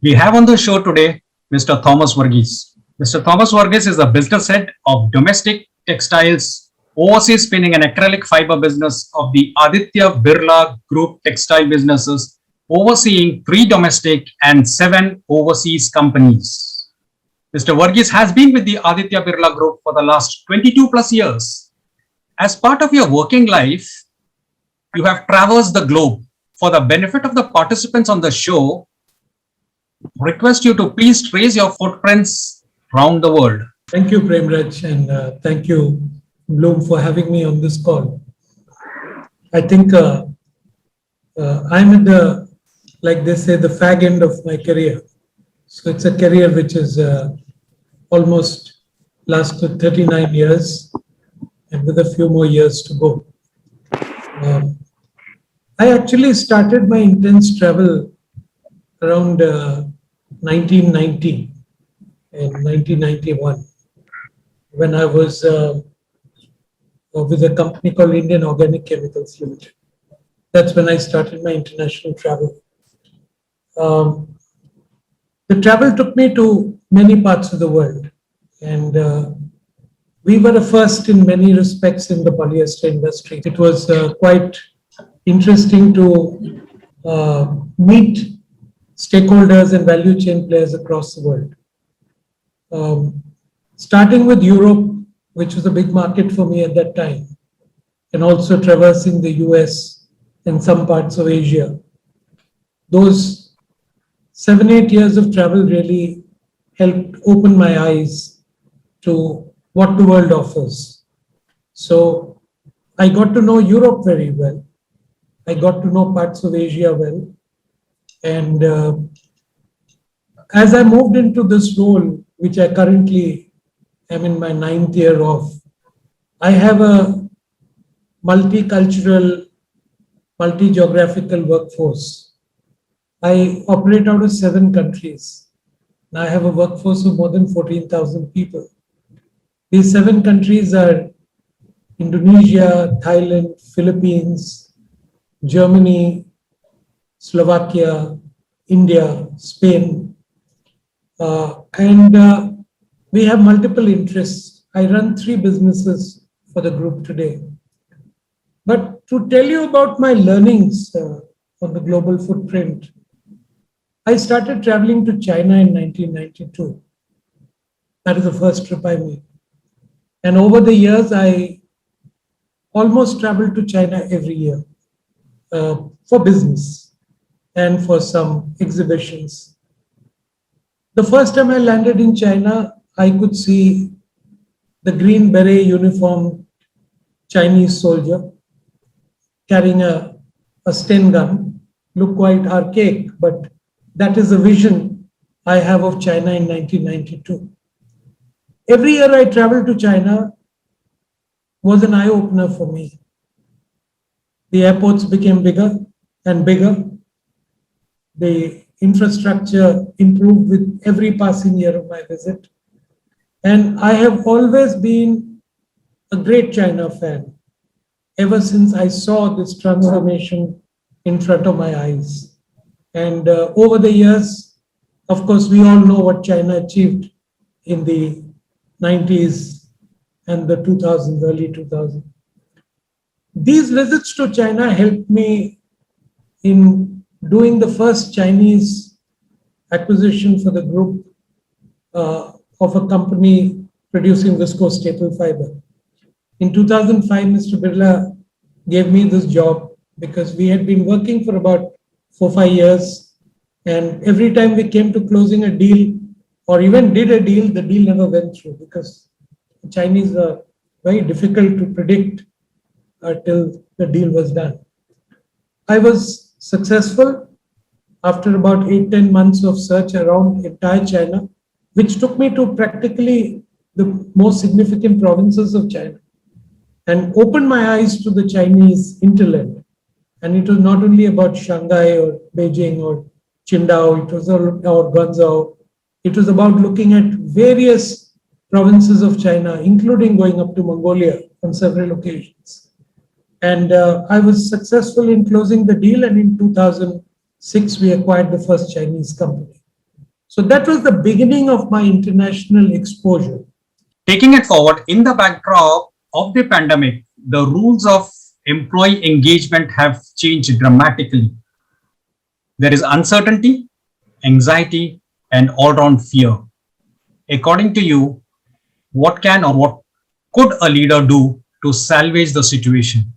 We have on the show today Mr. Thomas Varghese. Mr. Thomas Varghese is the business head of domestic textiles, overseas spinning and acrylic fiber business of the Aditya Birla Group textile businesses, overseeing 3 domestic and 7 overseas companies. Mr. Varghese has been with the Aditya Birla Group for the last 22 plus years. As part of your working life, you have traversed the globe. For the benefit of the participants on the show, request you to please trace your footprints around the world. Thank you, Premraj, and thank you, Bloom, for having me on this call. I think I'm at the, like they say, the fag end of my career. So it's a career which is almost lasted 39 years and with a few more years to go. I actually started my intense travel around 1990 and 1991 when I was with a company called Indian Organic Chemicals Limited. That's when I started my international travel. The travel took me to many parts of the world, and we were the first in many respects in the polyester industry. It was quite interesting to meet stakeholders and value chain players across the world. Starting with Europe, which was a big market for me at that time, and also traversing the US and some parts of Asia. Those 7-8 years of travel really helped open my eyes to what the world offers. So I got to know Europe very well. I got to know parts of Asia well. And as I moved into this role, which I currently am in my 9th year of, I have a multicultural, multi-geographical workforce. I operate out of 7 countries. I have a workforce of more than 14,000 people. These 7 countries are Indonesia, Thailand, Philippines, Germany, Slovakia, India, Spain, and we have multiple interests. I run 3 businesses for the group today. But to tell you about my learnings on the global footprint, I started traveling to China in 1992. That is the first trip I made. And over the years, I almost traveled to China every year for business and for some exhibitions. The first time I landed in China, I could see the green beret uniform Chinese soldier carrying a Sten gun, look quite archaic, but that is the vision I have of China in 1992. Every year I traveled to China was an eye-opener for me. The airports became bigger and bigger. The infrastructure improved with every passing year of my visit. And I have always been a great China fan ever since I saw this transformation in front of my eyes. And over the years, of course, we all know what China achieved in the 90s and the 2000s, early 2000s. These visits to China helped me in doing the first Chinese acquisition for the group of a company producing viscose staple fiber. In 2005, Mr. Birla gave me this job because we had been working for about 4-5 years. And every time we came to closing a deal or even did a deal, the deal never went through because the Chinese are very difficult to predict till the deal was done. I was successful after about 8-10 months of search around entire China, which took me to practically the most significant provinces of China and opened my eyes to the Chinese hinterland. And it was not only about Shanghai or Beijing or Qingdao, it was or Guangzhou. It was about looking at various provinces of China, including going up to Mongolia on several occasions. And I was successful in closing the deal. And in 2006, we acquired the first Chinese company. So that was the beginning of my international exposure. Taking it forward, in the backdrop of the pandemic, the rules of employee engagement have changed dramatically. There is uncertainty, anxiety, and all-round fear. According to you, what can or what could a leader do to salvage the situation?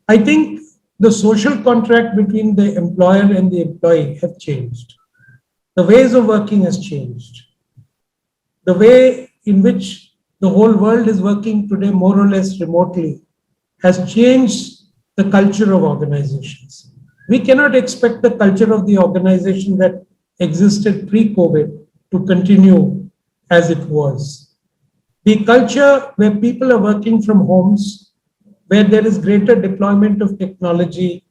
I think the social contract between the employer and the employee have changed. The ways of working has changed. The way in which the whole world is working today, more or less remotely, has changed the culture of organizations. We cannot expect the culture of the organization that existed pre-COVID to continue as it was. The culture where people are working from homes, where there is greater deployment of technology,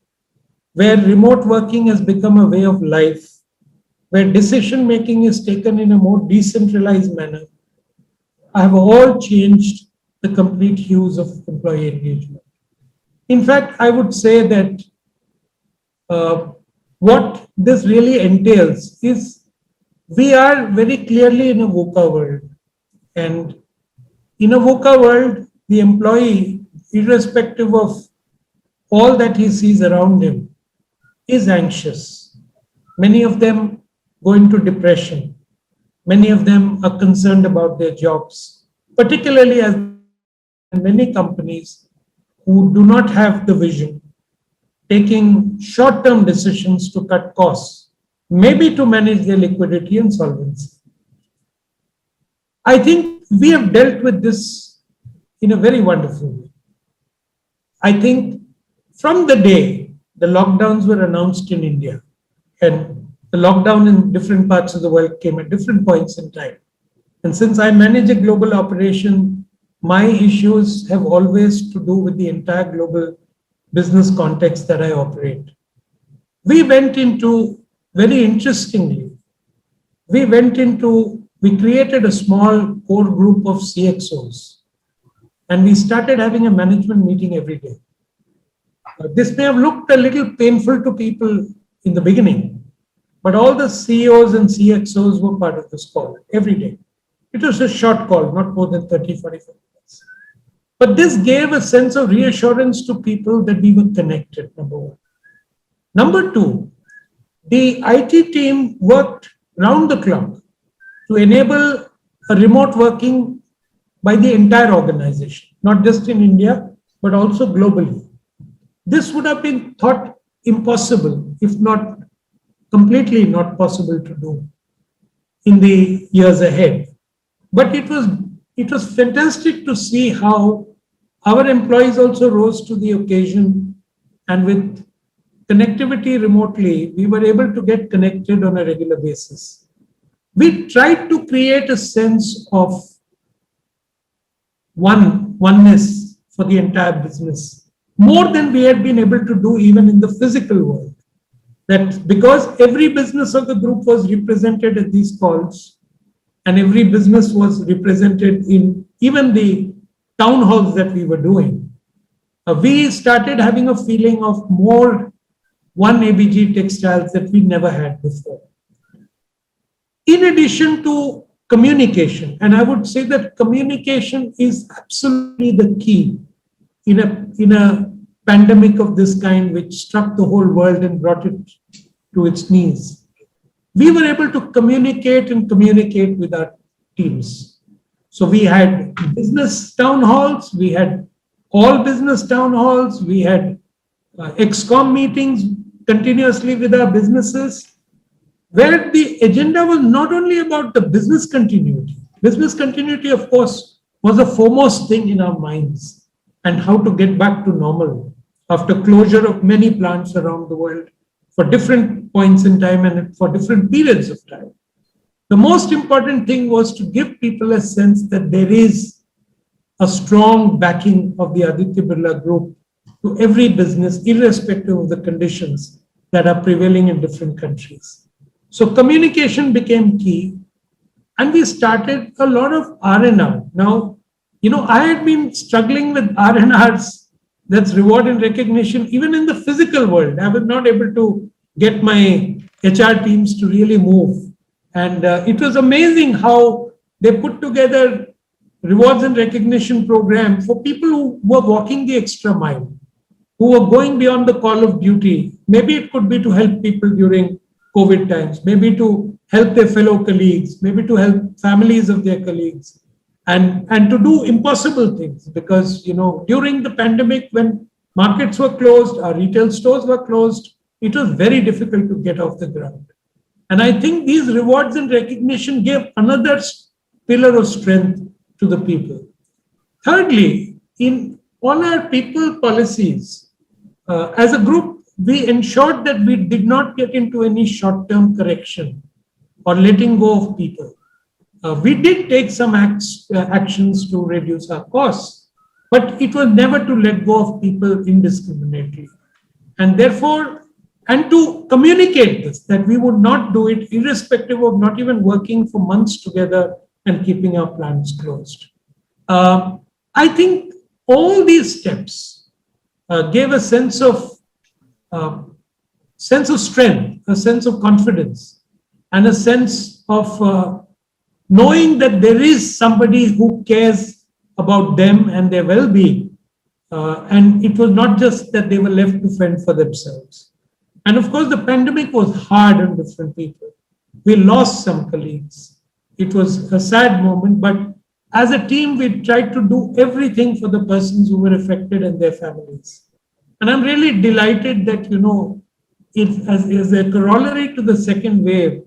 where remote working has become a way of life, where decision making is taken in a more decentralized manner, have all changed the complete hues of employee engagement. In fact, I would say that what this really entails is we are very clearly in a VUCA world. And in a VUCA world, the employee, irrespective of all that he sees around him, is anxious. Many of them go into depression. Many of them are concerned about their jobs, particularly as many companies who do not have the vision, taking short-term decisions to cut costs, maybe to manage their liquidity and solvency. I think we have dealt with this in a very wonderful way. I think from the day the lockdowns were announced in India, and the lockdown in different parts of the world came at different points in time. And since I manage a global operation, my issues have always to do with the entire global business context that I operate. We went into, very interestingly, we created a small core group of CXOs, and we started having a management meeting every day. This may have looked a little painful to people in the beginning, but all the CEOs and CXOs were part of this call every day. It was a short call, not more than 30, 45 minutes. But this gave a sense of reassurance to people that we were connected, number one. Number two, the IT team worked round the clock to enable a remote working by the entire organization, not just in India, but also globally. This would have been thought impossible, if not completely not possible to do in the years ahead. But it was fantastic to see how our employees also rose to the occasion, and with connectivity remotely, we were able to get connected on a regular basis. We tried to create a sense of oneness for the entire business, more than we had been able to do even in the physical world. That because every business of the group was represented at these calls, and every business was represented in even the town halls that we were doing, we started having a feeling of more one ABG Textiles that we never had before. In addition to communication, and I would say that communication is absolutely the key in a pandemic of this kind, which struck the whole world and brought it to its knees. We were able to communicate with our teams. So we had business town halls, we had all business town halls, we had ExCom meetings continuously with our businesses, where the agenda was not only about the business continuity. Business continuity, of course, was the foremost thing in our minds, and how to get back to normal after closure of many plants around the world for different points in time and for different periods of time. The most important thing was to give people a sense that there is a strong backing of the Aditya Birla Group to every business, irrespective of the conditions that are prevailing in different countries. So communication became key. And we started a lot of R&R. Now, I had been struggling with R&Rs, that's reward and recognition, even in the physical world. I was not able to get my HR teams to really move. And it was amazing how they put together rewards and recognition program for people who were walking the extra mile, who were going beyond the call of duty. Maybe it could be to help people during COVID times, maybe to help their fellow colleagues, maybe to help families of their colleagues, and to do impossible things. Because, during the pandemic, when markets were closed, our retail stores were closed, it was very difficult to get off the ground. And I think these rewards and recognition gave another pillar of strength to the people. Thirdly, in all our people policies, as a group, we ensured that we did not get into any short-term correction or letting go of people. We did take some actions to reduce our costs, but it was never to let go of people indiscriminately. And therefore, and to communicate this, that we would not do it irrespective of not even working for months together and keeping our plants closed. I think all these steps gave a sense of strength, a sense of confidence, and a sense of knowing that there is somebody who cares about them and their well-being. And it was not just that they were left to fend for themselves. And of course, the pandemic was hard on different people. We lost some colleagues. It was a sad moment, but as a team, we tried to do everything for the persons who were affected and their families. And I'm really delighted that, as a corollary to the second wave,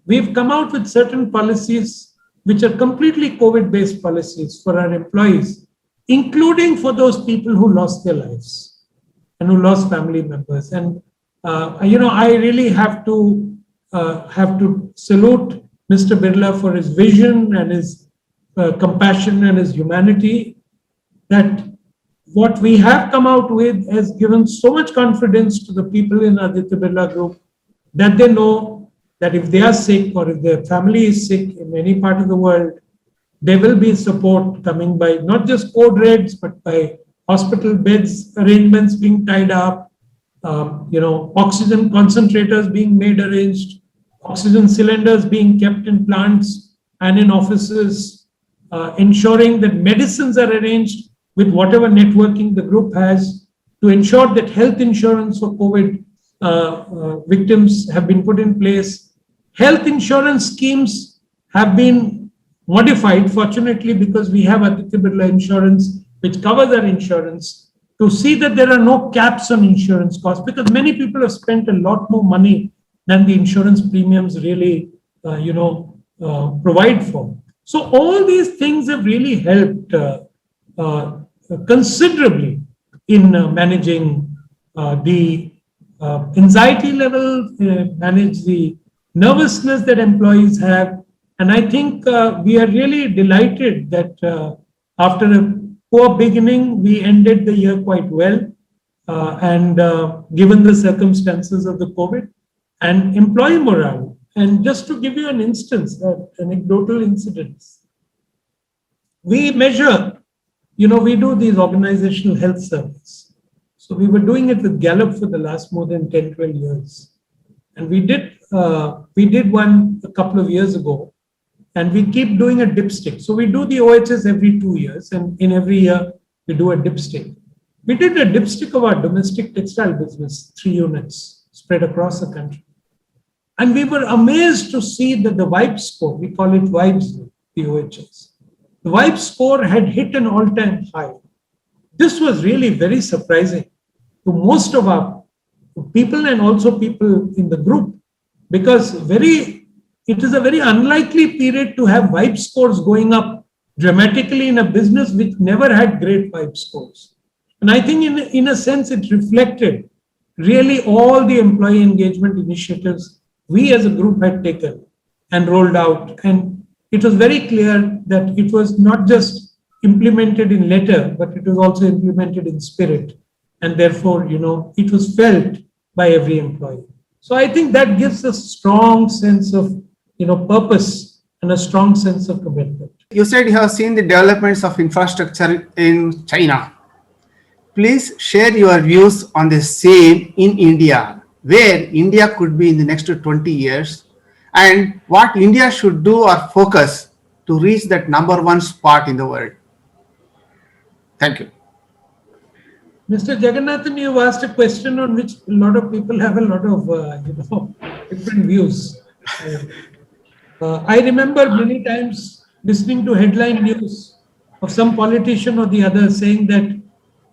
we've come out with certain policies which are completely COVID-based policies for our employees, including for those people who lost their lives and who lost family members. And I really have to salute Mr. Birla for his vision and his compassion and his humanity. That what we have come out with has given so much confidence to the people in Aditya Birla Group that they know that if they are sick or if their family is sick in any part of the world, there will be support coming by not just code reds, but by hospital beds arrangements being tied up, oxygen concentrators being made arranged, oxygen cylinders being kept in plants and in offices, ensuring that medicines are arranged with whatever networking the group has to ensure that health insurance for COVID victims have been put in place. Health insurance schemes have been modified, fortunately, because we have Aditya Birla Insurance, which covers our insurance, to see that there are no caps on insurance costs, because many people have spent a lot more money than the insurance premiums really, provide for. So all these things have really helped considerably in managing the anxiety level, manage the nervousness that employees have. And I think we are really delighted that after a poor beginning, we ended the year quite well. And given the circumstances of the COVID and employee morale. And just to give you an instance, anecdotal incidents, we measure, we do these organizational health surveys. So we were doing it with Gallup for the last more than 10, 12 years. And we did one a couple of years ago, and we keep doing a dipstick. So we do the OHS every 2 years, and in every year we do a dipstick. We did a dipstick of our domestic textile business, 3 units spread across the country. And we were amazed to see that the VIBE score, we call it VIBES, the OHS. The VIBE score had hit an all-time high. This was really very surprising to most of our people and also people in the group, because it is a very unlikely period to have VIBE scores going up dramatically in a business which never had great VIBE scores. And I think in a sense, it reflected really all the employee engagement initiatives we as a group had taken and rolled out. And it was very clear that it was not just implemented in letter, but it was also implemented in spirit. And therefore, it was felt by every employee. So I think that gives a strong sense of, purpose and a strong sense of commitment. You said you have seen the developments of infrastructure in China. Please share your views on the same in India, where India could be in the next 20 years, and what India should do or focus to reach that number one spot in the world. Thank you. Mr. Jagannathan, you asked a question on which a lot of people have a lot of, different views. I remember many times listening to headline news of some politician or the other saying that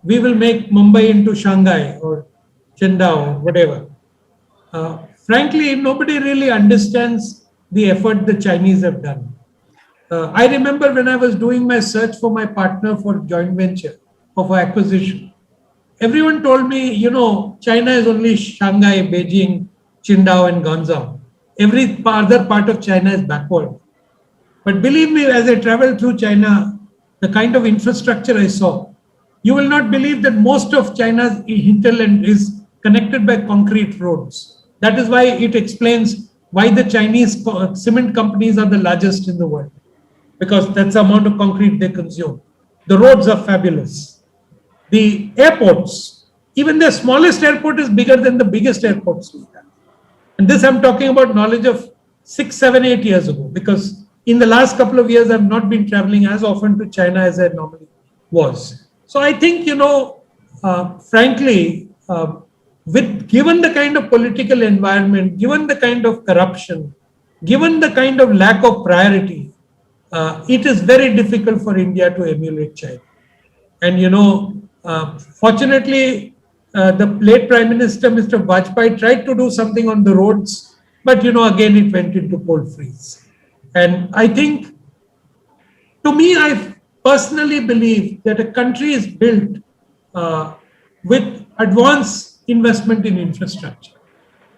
we will make Mumbai into Shanghai or Qingdao, whatever. Frankly, nobody really understands the effort the Chinese have done. I remember when I was doing my search for my partner for joint venture or for acquisition, everyone told me, China is only Shanghai, Beijing, Qingdao, and Guangzhou. Every other part of China is backward. But believe me, as I traveled through China, the kind of infrastructure I saw, you will not believe that most of China's hinterland is connected by concrete roads. That is why it explains why the Chinese cement companies are the largest in the world, because that's the amount of concrete they consume. The roads are fabulous. The airports, even the smallest airport is bigger than the biggest airports we have. And this I'm talking about knowledge of 6, 7, 8 years ago, because in the last couple of years, I've not been traveling as often to China as I normally was. So I think, frankly, given the kind of political environment, given the kind of corruption, given the kind of lack of priority, it is very difficult for India to emulate China. And, fortunately, the late Prime Minister, Mr. Vajpayee, tried to do something on the roads, but, again, it went into cold freeze. And I think, to me, I personally believe that a country is built with advanced investment in infrastructure.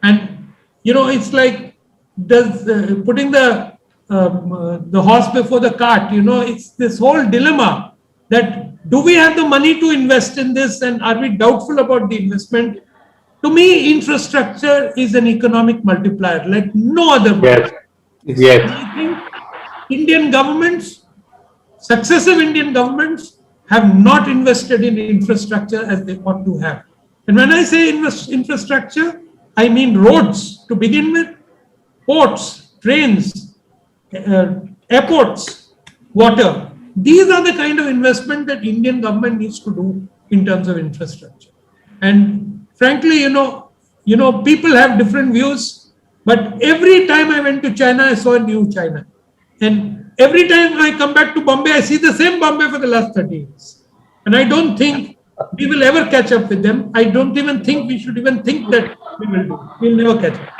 And, it's like putting the horse before the cart, it's this whole dilemma that do we have the money to invest in this, and are we doubtful about the investment? To me, infrastructure is an economic multiplier like no other. Yes. I think Indian governments, successive Indian governments, have not invested in infrastructure as they ought to have. And when I say infrastructure, I mean roads to begin with, ports, trains, airports, water. These are the kind of investment that Indian government needs to do in terms of infrastructure. And frankly, people have different views, but every time I went to China, I saw a new China. And every time I come back to Bombay, I see the same Bombay for the last 30 years. And I don't think we will ever catch up with them. I don't even think we should even think that we will do. We'll never catch up.